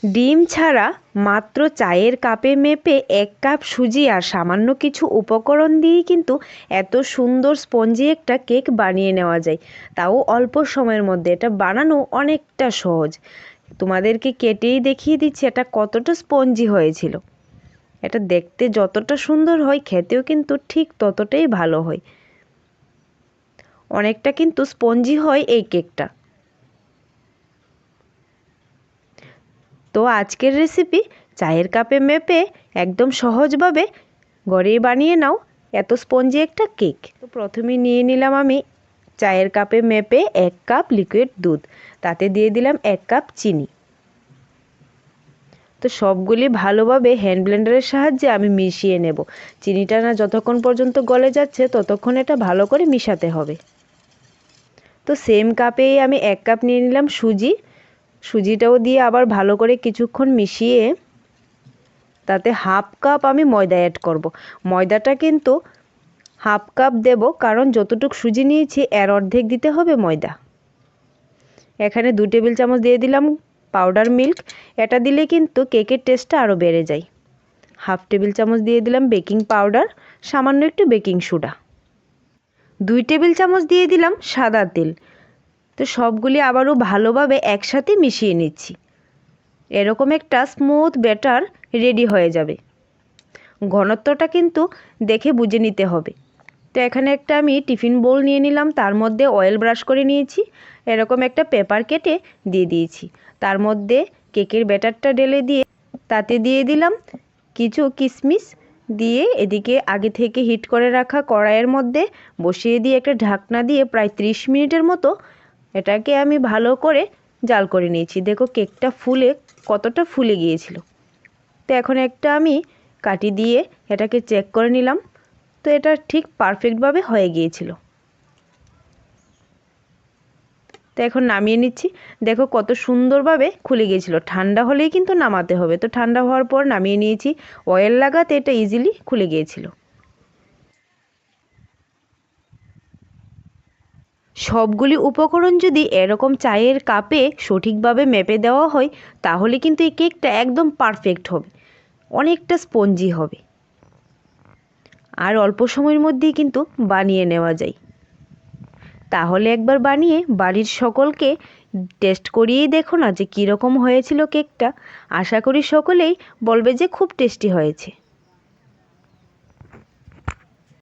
ডিম ছাড়া মাত্র চায়ের কাপে মেপে 1 কাপ সুজি আর সামান্য কিছু উপকরণ দিয়েই কিন্তু এত সুন্দর স্পঞ্জি একটা কেক বানিয়ে নেওয়া যায়, তাও অল্প সময়ের মধ্যে। এটা বানানো অনেকটা সহজ। তোমাদেরকে কেটেই দেখিয়ে দিচ্ছি এটা কতটা স্পঞ্জি হয়েছিল। এটা দেখতে যতটা সুন্দর হয় খেতেও কিন্তু ঠিক ততটাই ভালো হয়। অনেকটা কিন্তু স্পঞ্জি হয় এই কেকটা। তো আজকের রেসিপি চায়ের কাপে মেপে একদম সহজভাবে ঘরেই বানিয়ে নাও এত স্পঞ্জি একটা কেক। তো প্রথমে নিয়ে নিলাম আমি চায়ের কাপে মেপে 1 কাপ লিকুইড দুধ, তাতে দিয়ে দিলাম 1 কাপ চিনি। তো সবগুলি ভালোভাবে হ্যান্ড ব্লেন্ডারের সাহায্যে আমি মিশিয়ে নেব। চিনিটা না যতক্ষণ পর্যন্ত গলে যাচ্ছে ততক্ষণ এটা ভালো করে মিশাতে হবে। তো সেম কাপেই আমি 1 কাপ নিয়ে নিলাম সুজি। সুজিটাও দিয়ে আবার ভালো করে কিছুক্ষণ মিশিয়ে তাতে 1/2 কাপ আমি ময়দা অ্যাড করব। ময়দাটা কিন্তু 1/2 কাপ দেব, কারণ যতটুকু সুজি নিয়েছি এর অর্ধেক দিতে হবে ময়দা। এখানে 2 টেবিল চামচ দিয়ে দিলাম পাউডার মিল্ক। এটা দিলে কিন্তু কেকের টেস্টটা আরও বেড়ে যায়। 1/2 টেবিল চামচ দিয়ে দিলাম বেকিং পাউডার, সামান্য একটু বেকিং সোডা। 2 টেবিল চামচ দিয়ে দিলাম সাদা তেল। তো সবগুলি আবারও ভালোভাবে একসাথে মিশিয়ে নিচ্ছি। এরকম একটা স্মুথ ব্যাটার রেডি হয়ে যাবে। ঘনত্বটা কিন্তু দেখে বুঝে নিতে হবে। তো এখানে একটা আমি টিফিন বোল নিয়ে নিলাম, তার মধ্যে অয়েল ব্রাশ করে নিয়েছি, এরকম একটা পেপার কেটে দিয়ে দিয়েছি। তার মধ্যে কেকের ব্যাটারটা ঢেলে দিয়ে তাতে দিয়ে দিলাম কিছু কিশমিশ, দিয়ে এদিকে আগে থেকে হিট করে রাখা কড়াইয়ের মধ্যে বসিয়ে দিয়ে একটা ঢাকনা দিয়ে প্রায় 30 মিনিটের মতো এটাকে আমি ভালো করে জাল করে নিয়েছি। দেখো কেকটা ফুলে কতটা ফুলে গিয়েছিল। তো এখন একটা আমি কাঠি দিয়ে এটাকে চেক করে নিলাম। তো এটা ঠিক পারফেক্টভাবে হয়ে গিয়েছিল। তো এখন নামিয়ে নিচ্ছি। দেখো কত সুন্দরভাবে খুলে গিয়েছিল। ঠান্ডা হলেই কিন্তু নামাতে হবে। তো ঠান্ডা হওয়ার পর নামিয়ে নিয়েছি। অয়েল লাগাতে এটা ইজিলি খুলে গিয়েছিল। সবগুলি উপকরণ যদি এরকম চায়ের কাপে সঠিকভাবে মেপে দেওয়া হয় তাহলে কিন্তু এই কেকটা একদম পারফেক্ট হবে, অনেকটা স্পঞ্জি হবে, আর অল্প সময়ের মধ্যেই কিন্তু বানিয়ে নেওয়া যায়। তাহলে একবার বানিয়ে বাড়ির সকলকে টেস্ট করিয়েই দেখো না যে কীরকম হয়েছিল কেকটা। আশা করি সকলেই বলবে যে খুব টেস্টি হয়েছে।